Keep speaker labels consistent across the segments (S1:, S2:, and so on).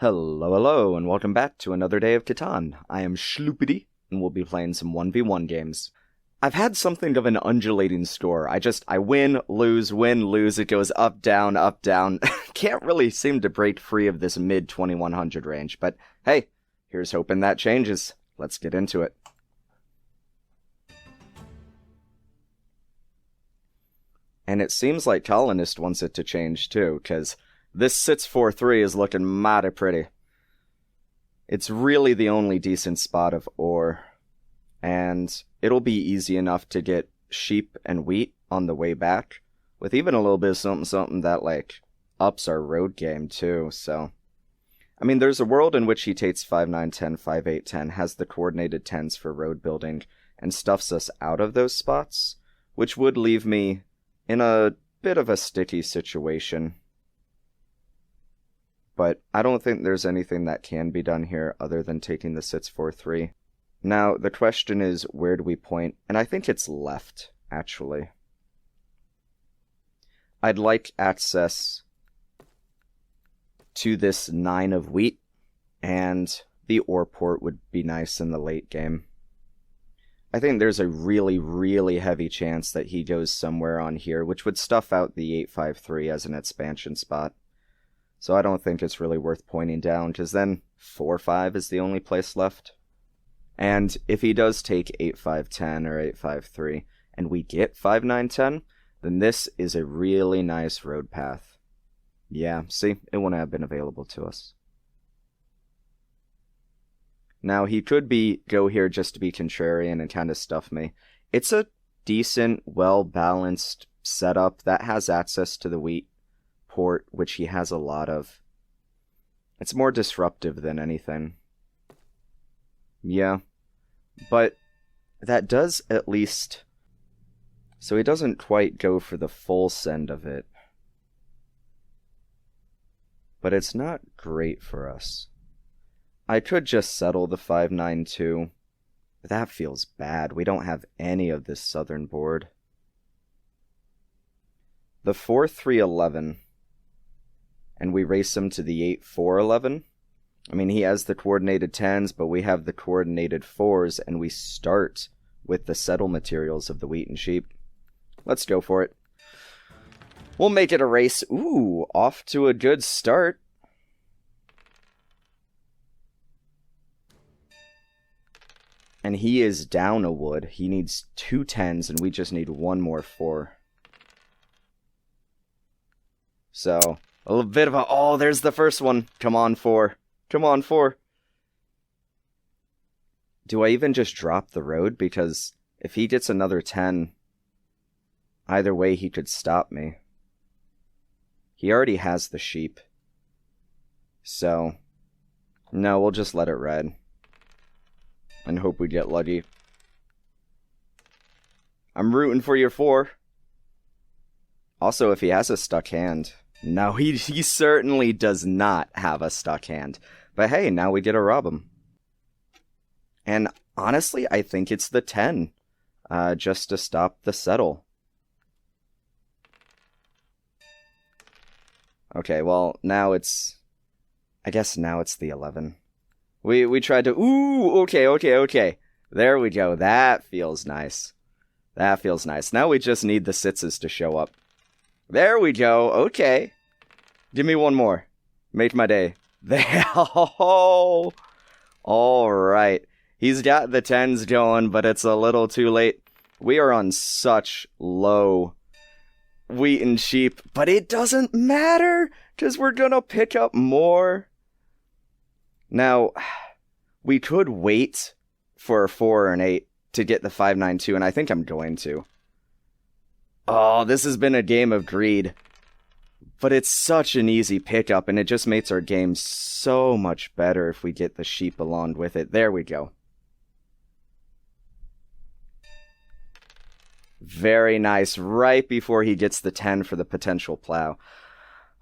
S1: Hello, and welcome back to another day of Catan. I am Schloopity, and we'll be playing some 1v1 games. I've had something of an undulating score. I win, lose, it goes up, down, Can't really seem to break free of this mid-2100 range, but hey, here's hoping that changes. Let's get into it. And it seems like Colonist wants it to change too, because this sits 4-3 is looking mighty pretty. It's really the only decent spot of ore, and it'll be easy enough to get sheep and wheat on the way back, with even a little bit of something that, like, ups our road game too, so. I mean, there's a world in which he takes 5, 9, 10, 5, 8, 10, has the coordinated 10s for road building, and stuffs us out of those spots, which would leave me in a bit of a sticky situation. But I don't think there's anything that can be done here other than taking the sits 4-3. Now, the question is, where do we point? And I think it's left, actually. I'd like access to this 9 of wheat, and the ore port would be nice in the late game. I think there's a really, really heavy chance that he goes somewhere on here, which would stuff out the 8-5-3 as an expansion spot. So I don't think it's really worth pointing down, because then 4-5 is the only place left. And if he does take 8-5-10 or 8-5-3, and we get 5-9-10, then this is a really nice road path. Yeah, see, it wouldn't have been available to us. Now, he could go here just to be contrarian and kind of stuff me. It's a decent, well-balanced setup that has access to the wheat port, which he has a lot of. It's more disruptive than anything. Yeah, but that does at least. So he doesn't quite go for the full send of it. But it's not great for us. I could just settle the 5-9-2. But that feels bad. We don't have any of this southern board. The 4-3-11. And we race him to the 8-4-11. I mean, he has the coordinated 10s, but we have the coordinated 4s, and we start with the settle materials of the wheat and sheep. Let's go for it. We'll make it a race. Ooh, off to a good start. And he is down a wood. He needs 2 10s, and we just need 1 more 4. So, a little bit of a... Oh, there's the first one. Come on, 4. Come on, 4. Do I even just drop the road? Because if he gets another 10, either way he could stop me. He already has the sheep. So, no, we'll just let it ride. And hope we get lucky. I'm rooting for your 4. Also, if he has a stuck hand. No, he certainly does not have a stuck hand. But hey, now we get to rob him. And honestly, I think it's the 10. Just to stop the settle. Okay, well, now it's... I guess now it's the 11. We tried to... Ooh, okay. There we go. That feels nice. That feels nice. Now we just need the sitses to show up. There we go. Okay. Give me one more. Make my day. There. Oh, all right. He's got the 10s going, but it's a little too late. We are on such low wheat and sheep, but it doesn't matter, because we're going to pick up more. Now, we could wait for a 4 or an 8 to get the 5-9-2, and I think I'm going to. Oh, this has been a game of greed. But it's such an easy pickup, and it just makes our game so much better if we get the sheep along with it. There we go. Very nice, right before he gets the 10 for the potential plow.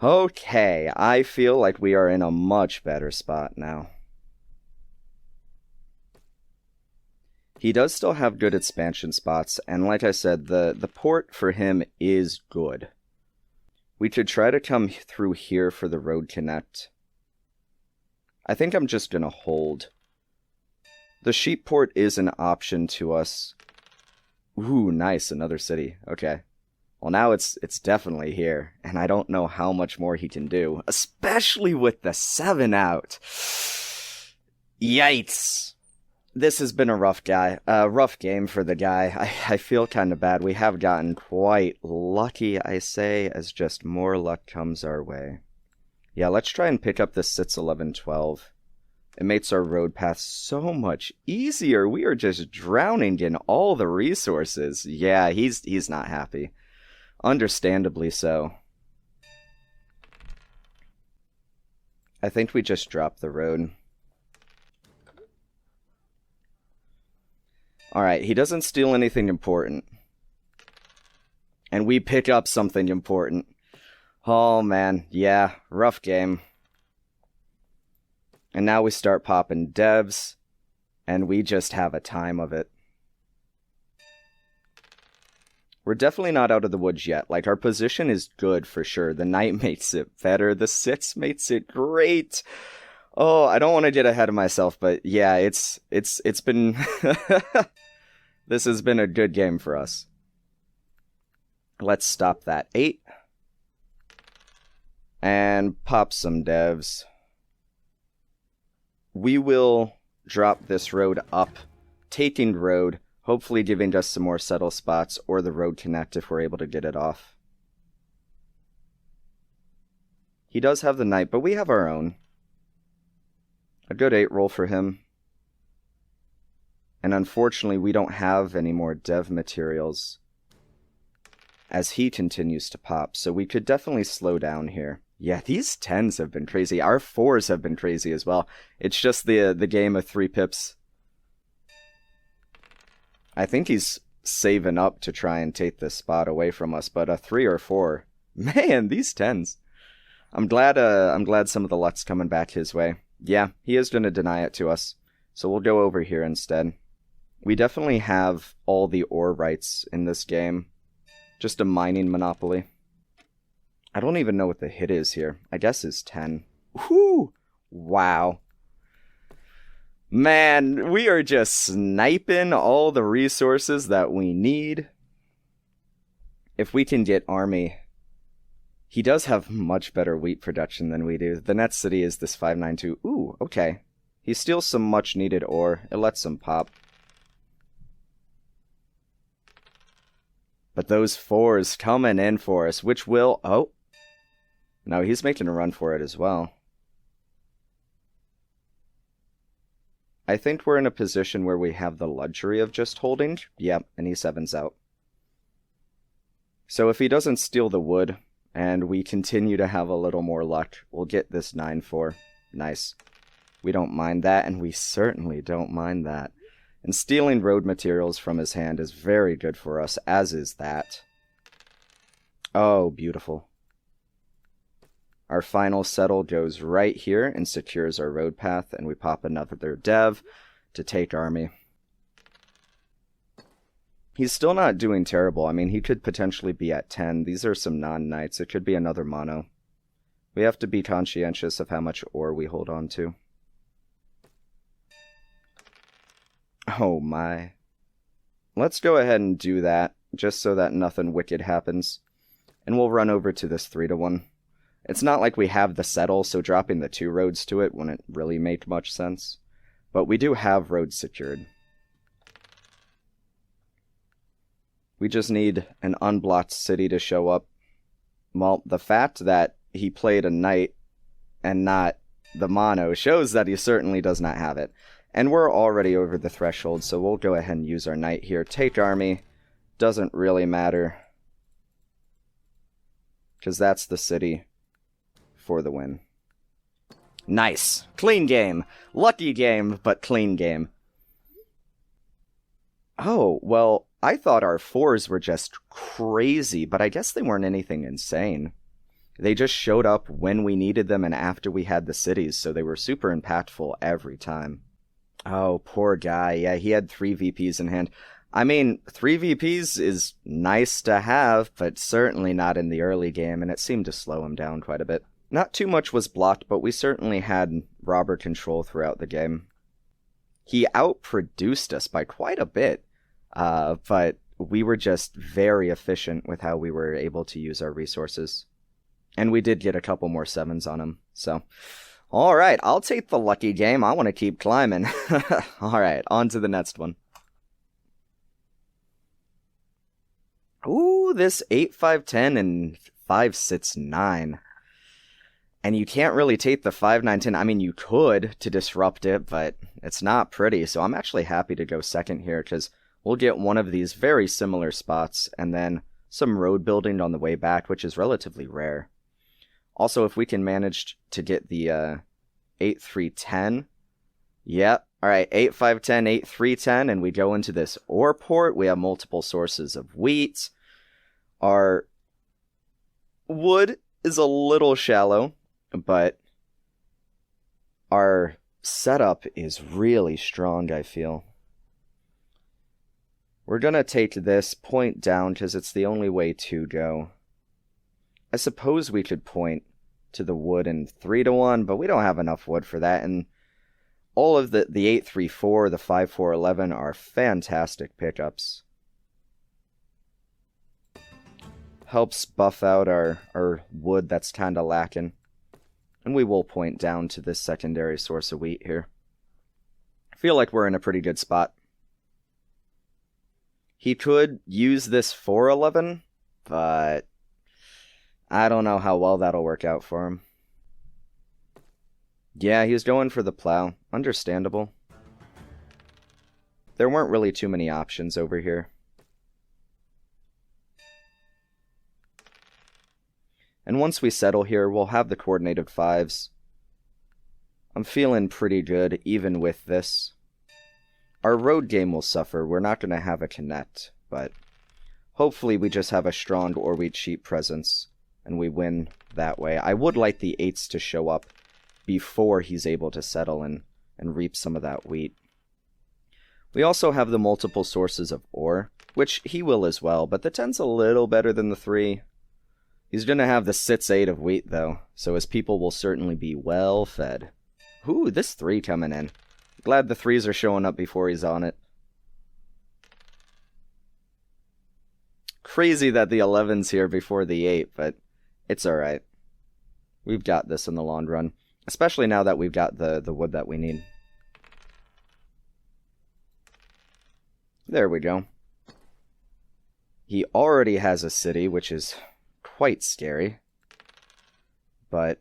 S1: Okay, I feel like we are in a much better spot now. He does still have good expansion spots, and like I said, the port for him is good. We could try to come through here for the road connect. I think I'm just gonna hold. The sheep port is an option to us. Ooh, nice, another city. Okay. Well, now it's definitely here, and I don't know how much more he can do, especially with the 7 out. Yikes. This has been a rough game for the guy. I feel kind of bad. We have gotten quite lucky, I say, as just more luck comes our way. Yeah, let's try and pick up the Sits 11-12. It makes our road path so much easier. We are just drowning in all the resources. Yeah, he's not happy. Understandably so. I think we just dropped the road. Alright, he doesn't steal anything important. And we pick up something important. Oh man, yeah, rough game. And now we start popping devs, and we just have a time of it. We're definitely not out of the woods yet. Like, our position is good for sure. The knight makes it better. The sits makes it great. Oh, I don't want to get ahead of myself, but yeah, it's been... This has been a good game for us. Let's stop that 8. And pop some devs. We will drop this road up, taking road, hopefully giving us some more settle spots, or the road connect if we're able to get it off. He does have the knight, but we have our own. A good 8 roll for him. And unfortunately, we don't have any more dev materials as he continues to pop, so we could definitely slow down here. Yeah, these 10s have been crazy. Our 4s have been crazy as well. It's just the game of 3 pips. I think he's saving up to try and take this spot away from us, but a 3 or 4. Man, these 10s. I'm glad some of the luck's coming back his way. Yeah, he is going to deny it to us, so we'll go over here instead. We definitely have all the ore rights in this game. Just a mining monopoly. I don't even know what the hit is here. I guess it's 10. Whoo! Wow. Man, we are just sniping all the resources that we need. If we can get army. He does have much better wheat production than we do. The next city is this 592. Ooh, okay. He steals some much needed ore. It lets him pop. But those 4s coming in for us, which will... Oh. No, he's making a run for it as well. I think we're in a position where we have the luxury of just holding. Yep, and he 7s out. So if he doesn't steal the wood, and we continue to have a little more luck, we'll get this 9-4. Nice. We don't mind that, and we certainly don't mind that. And stealing road materials from his hand is very good for us, as is that. Oh, beautiful. Our final settle goes right here and secures our road path, and we pop another dev to take army. He's still not doing terrible. I mean, he could potentially be at 10. These are some non-knights. It could be another mono. We have to be conscientious of how much ore we hold on to. Oh my. Let's go ahead and do that, just so that nothing wicked happens. And we'll run over to this 3-1. It's not like we have the settle, so dropping the 2 roads to it wouldn't really make much sense. But we do have roads secured. We just need an unblocked city to show up. Well, the fact that he played a knight and not the mono shows that he certainly does not have it. And we're already over the threshold, so we'll go ahead and use our knight here. Take army. Doesn't really matter. Because that's the city for the win. Nice. Clean game. Lucky game, but clean game. Oh, well, I thought our 4s were just crazy, but I guess they weren't anything insane. They just showed up when we needed them and after we had the cities, so they were super impactful every time. Oh, poor guy. Yeah, he had 3 VPs in hand. I mean, 3 VPs is nice to have, but certainly not in the early game, and it seemed to slow him down quite a bit. Not too much was blocked, but we certainly had robber control throughout the game. He outproduced us by quite a bit, but we were just very efficient with how we were able to use our resources. And we did get a couple more 7s on him, so... Alright, I'll take the lucky game. I want to keep climbing. Alright, on to the next one. Ooh, this 8, 5, 10, and 5, 6, 9. And you can't really take the 5, 9, 10. I mean, you could to disrupt it, but it's not pretty. So I'm actually happy to go second here, because we'll get one of these very similar spots, and then some road building on the way back, which is relatively rare. Also, if we can manage to get the 8, 3, 10. Yep. Alright, 8, 5, 10, 8, 3, 10, and we go into this ore port. We have multiple sources of wheat. Our wood is a little shallow, but our setup is really strong, I feel. We're going to take this point down because it's the only way to go. I suppose we could point to the wood in 3-1, but we don't have enough wood for that. And all of the 8-3-4, the 5-4-11 are fantastic pickups. Helps buff out our wood that's kind of lacking. And we will point down to this secondary source of wheat here. I feel like we're in a pretty good spot. He could use this 4-11, but I don't know how well that'll work out for him. Yeah, he was going for the plow. Understandable. There weren't really too many options over here. And once we settle here, we'll have the coordinated 5s. I'm feeling pretty good, even with this. Our road game will suffer. We're not going to have a connect, but hopefully we just have a strong or wheat sheep presence, and we win that way. I would like the 8s to show up before he's able to settle and reap some of that wheat. We also have the multiple sources of ore, which he will as well, but the 10's a little better than the 3. He's going to have the 6-8 of wheat, though, so his people will certainly be well fed. Ooh, this 3 coming in. Glad the 3s are showing up before he's on it. Crazy that the 11's here before the 8, but it's alright. We've got this in the long run, especially now that we've got the wood that we need. There we go. He already has a city, which is quite scary. But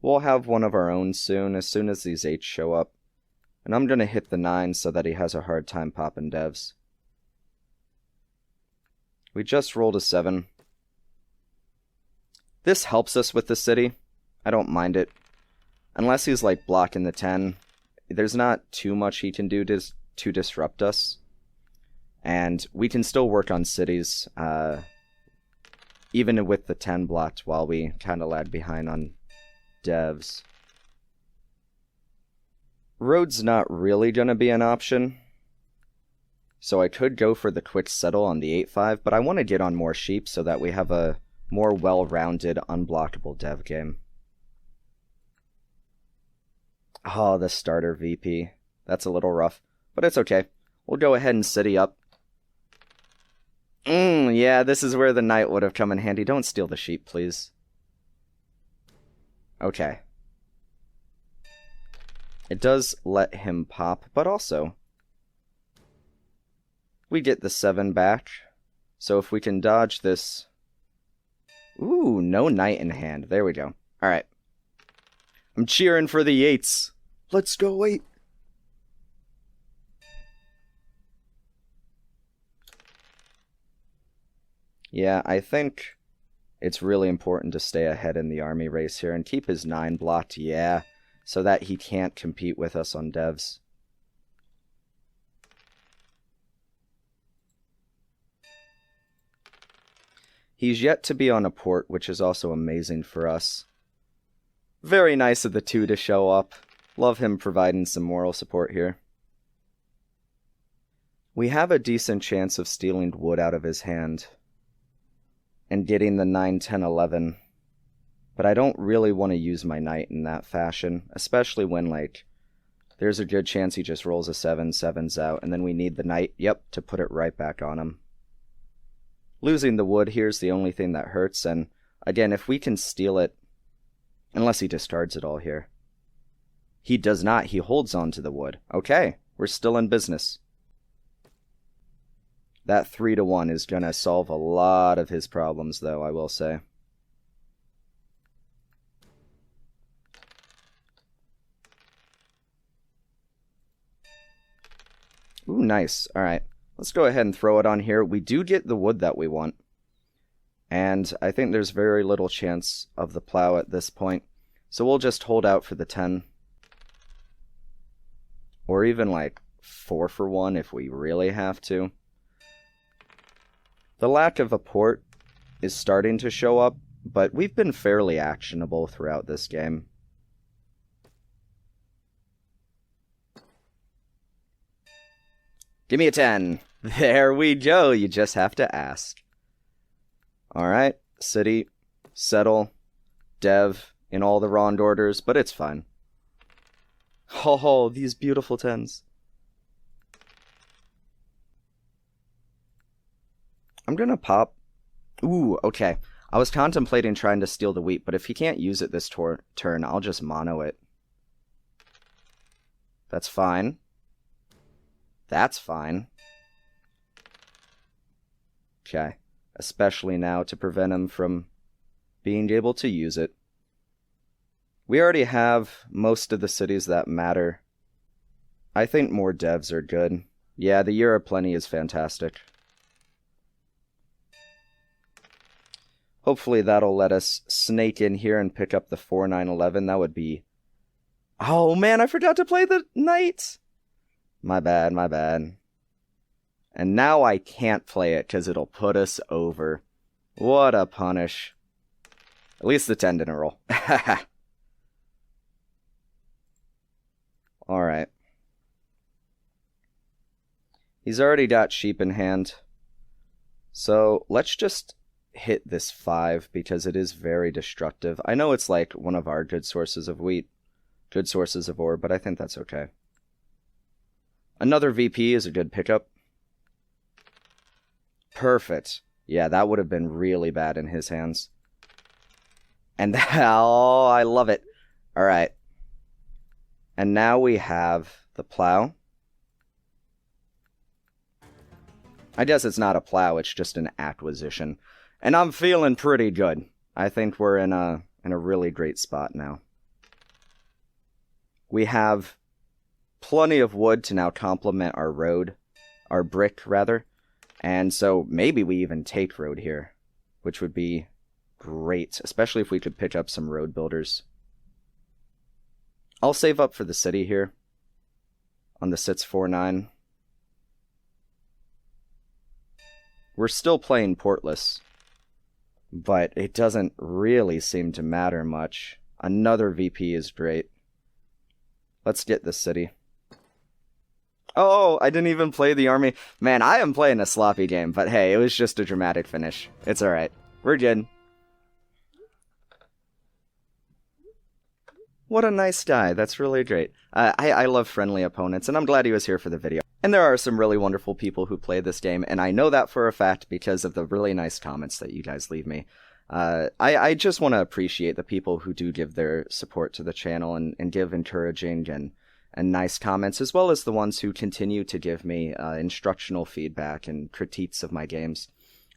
S1: we'll have one of our own soon as these 8s show up. And I'm going to hit the 9 so that he has a hard time popping devs. We just rolled a 7. This helps us with the city. I don't mind it. Unless he's like blocking the 10, there's not too much he can do to disrupt us. And we can still work on cities, even with the 10 blocked, while we kind of lag behind on devs. Road's not really going to be an option. So I could go for the quick settle on the 8-5, but I want to get on more sheep so that we have a more well-rounded, unblockable dev game. Oh, the starter VP. That's a little rough, but it's okay. We'll go ahead and city up. Yeah, this is where the knight would have come in handy. Don't steal the sheep, please. Okay. It does let him pop, but also we get the 7 back. So if we can dodge this... Ooh, no knight in hand. There we go. Alright. I'm cheering for the 8s. Let's go 8. Yeah, I think it's really important to stay ahead in the army race here and keep his 9 blocked, yeah, so that he can't compete with us on devs. He's yet to be on a port, which is also amazing for us. Very nice of the 2 to show up. Love him providing some moral support here. We have a decent chance of stealing wood out of his hand and getting the 9, 10, 11. But I don't really want to use my knight in that fashion, especially when, like, there's a good chance he just rolls a 7, 7's out, and then we need the knight, yep, to put it right back on him. Losing the wood here's the only thing that hurts, and again, if we can steal it, unless he discards it all here. He does not, he holds on to the wood. Okay, we're still in business. That 3-1 is going to solve a lot of his problems, though, I will say. Ooh, nice. Alright, let's go ahead and throw it on here. We do get the wood that we want. And I think there's very little chance of the plow at this point. So we'll just hold out for the 10. Or even like 4 for 1 if we really have to. The lack of a port is starting to show up, but we've been fairly actionable throughout this game. Give me a 10. There we go. You just have to ask. Alright. City. Settle. Dev. In all the Rond orders, but it's fine. Oh, these beautiful 10s. I'm gonna pop. Ooh, okay. I was contemplating trying to steal the wheat, but if he can't use it this turn, I'll just mono it. That's fine. That's fine. Okay. Especially now to prevent him from being able to use it. We already have most of the cities that matter. I think more devs are good. Yeah, the Year of Plenty is fantastic. Hopefully that'll let us snake in here and pick up the 4-9-11. That would be... Oh man, I forgot to play the knight! My bad, my bad. And now I can't play it because it'll put us over. What a punish. At least the 10 didn't roll. Alright. He's already got sheep in hand. So let's just hit this 5 because it is very destructive. I know it's like one of our good sources of wheat, good sources of ore, but I think that's okay. Another VP is a good pickup. Perfect. Yeah, that would have been really bad in his hands. And oh, I love it. All right. And now we have the plow. I guess it's not a plow, it's just an acquisition. And I'm feeling pretty good. I think we're in a really great spot now. We have plenty of wood to now complement our road. Our brick, rather. And so maybe we even take road here, which would be great, especially if we could pick up some road builders. I'll save up for the city here on the sits 4-9. We're still playing portless, but it doesn't really seem to matter much. Another VP is great. Let's get the city. Oh, I didn't even play the army. Man, I am playing a sloppy game, but hey, it was just a dramatic finish. It's alright. We're good. What a nice guy. That's really great. I love friendly opponents, and I'm glad he was here for the video. And there are some really wonderful people who play this game, and I know that for a fact because of the really nice comments that you guys leave me. I just want to appreciate the people who do give their support to the channel and give encouraging and nice comments, as well as the ones who continue to give me instructional feedback and critiques of my games.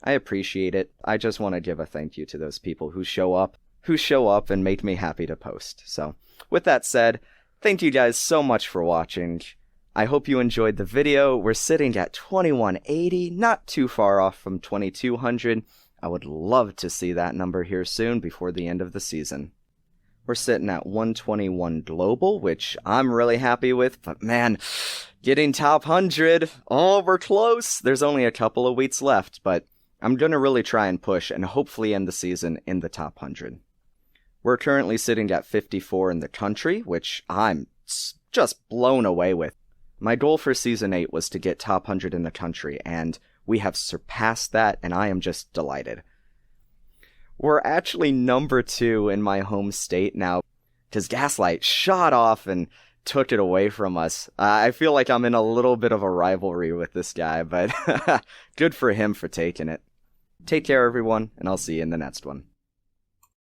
S1: I appreciate it. I just want to give a thank you to those people who show up and make me happy to post. So, with that said, thank you guys so much for watching. I hope you enjoyed the video. We're sitting at 2180, not too far off from 2200. I would love to see that number here soon before the end of the season. We're sitting at 121 global, which I'm really happy with, but man, getting top 100, oh, we're close. There's only a couple of weeks left, but I'm going to really try and push and hopefully end the season in the top 100. We're currently sitting at 54 in the country, which I'm just blown away with. My goal for Season 8 was to get top 100 in the country, and we have surpassed that, and I am just delighted. We're actually number 2 in my home state now, because Gaslight shot off and took it away from us. I feel like I'm in a little bit of a rivalry with this guy, but good for him for taking it. Take care, everyone, and I'll see you in the next one.